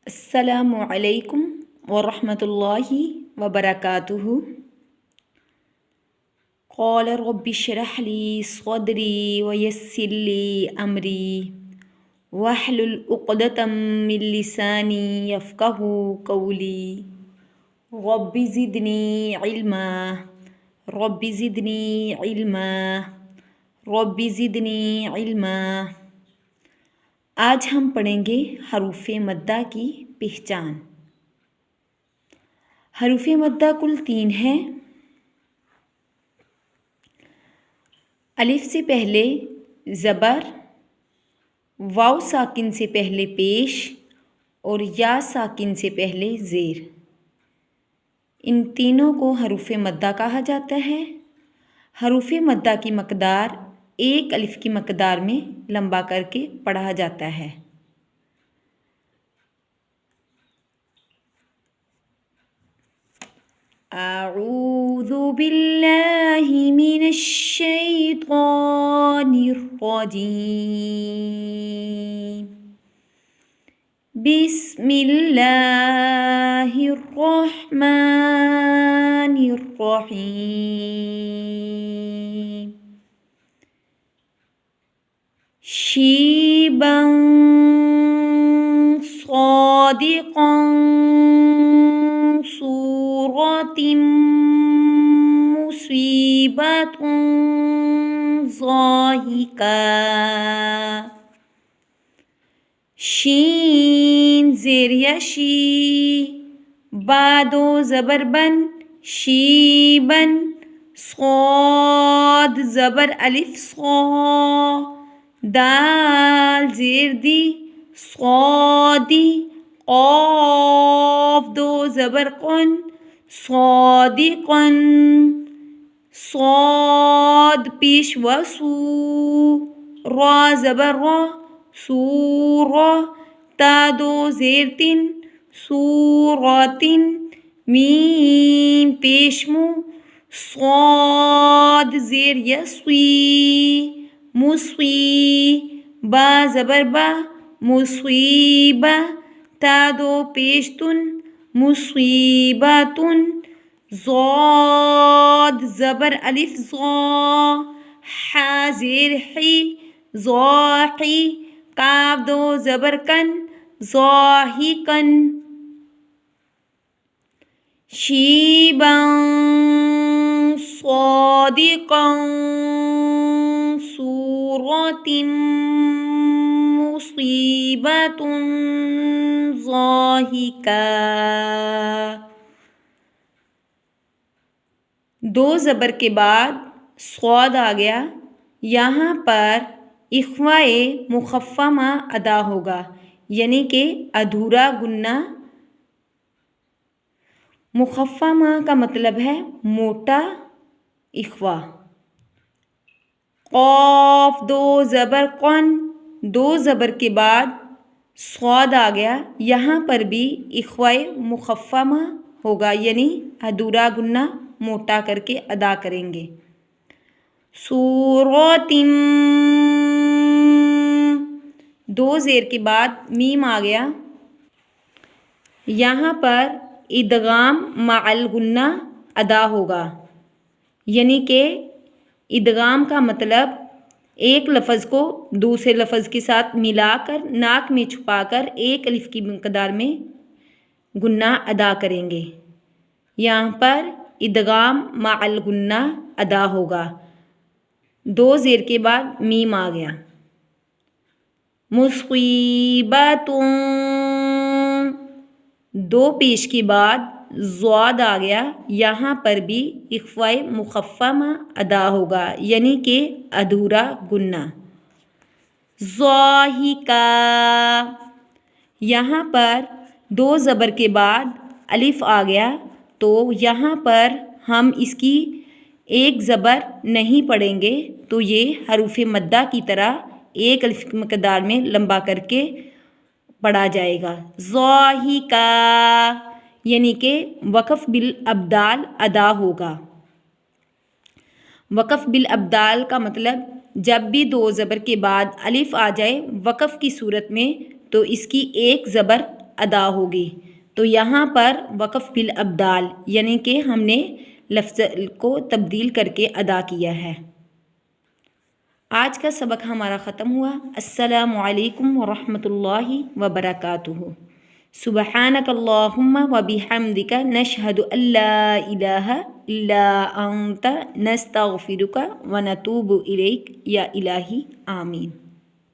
السلام علیکم ورحمۃ اللہ وبرکاتہ۔ قال رب اشرح لي صدري ويسر لي أمري واحلل عقدة من لساني يفقهوا قولي رب زدني علما رب زدني علما رب زدنی علما۔ آج ہم پڑھیں گے حروف مدہ کی پہچان۔ حروف مدہ کل 3 ہیں۔ الف سے پہلے زبر، واو ساکن سے پہلے پیش اور یا ساکن سے پہلے زیر۔ ان تینوں کو حروف مدہ کہا جاتا ہے۔ حروف مدہ کی مقدار 1 الف کی مقدار میں لمبا کر کے پڑھا جاتا ہے۔ اعوذ باللہ من الشیطان الرجیم، بسم اللہ الرحمن الرحیم۔ شیبا صادقا صورت مصیبت ضاحکا۔ شین زیر یشی، باد و زبر بن شیبن، صاد زبر الف صا، دال زیر دی صادی، قاف دو زبر قن صادقن، صاد پیش وسو، را زبر را سورا، تا دو زیر تن سوراتن، میم پیشمو، صاد زیر یسوی مصوی، با زبر با مصیبہ، تا دو پیشتن مصیبتن، ضاد زبر الف ضا، حا زیر حی ضاحی، قاف دو زبر کن ضاحکن۔ شیبا صادقا صورت مصیبت ضاحکا۔ 2 زبر کے بعد صاد آ گیا، یہاں پر اخفائے مخفمہ ادا ہوگا، یعنی کہ ادھورا گنہ۔ مخفمہ کا مطلب ہے موٹا اخفا۔ قاف دو زبر قن، 2 زبر کے بعد صاد آ گیا، یہاں پر بھی اخفائے مخفمہ ہوگا، یعنی ادھورا گنہ موٹا کر کے ادا کریں گے۔ سورتم، 2 زیر کے بعد میم آ گیا، یہاں پر ادغام مع الغنہ ادا ہوگا، یعنی کہ ادغام کا مطلب ایک لفظ کو دوسرے لفظ کے ساتھ ملا کر ناک میں چھپا کر 1 الف کی مقدار میں غنہ ادا کریں گے۔ یہاں پر ادغام مع الغنہ ادا ہوگا، 2 زیر کے بعد میم آ گیا۔ مصیبت، 2 پیش کے بعد ضاد آ گیا، یہاں پر بھی اخفائے مخفمہ ادا ہوگا، یعنی کہ ادھورا گنہ۔ ضاحکا، یہاں پر 2 زبر کے بعد الف آ گیا، تو یہاں پر ہم اس کی 1 زبر نہیں پڑھیں گے، تو یہ حروف مدہ کی طرح 1 الف کی مقدار میں لمبا کر کے پڑھا جائے گا۔ ضاحکا، یعنی کہ وقف بالابدال ادا ہوگا۔ وقف بالابدال کا مطلب جب بھی 2 زبر کے بعد الف آ جائے وقف کی صورت میں تو اس کی 1 زبر ادا ہوگی. تو یہاں پر وقف بالابدال یعنی کہ ہم نے لفظ کو تبدیل کر کے ادا کیا ہے. آج کا سبق ہمارا ختم ہوا. السلام علیکم ورحمۃ اللہ وبرکاتہ. سبحانک اللہم وبحمدک نشہد ان لا الہ الا انت نستغفرک ونتوب الیک یا الہی آمین.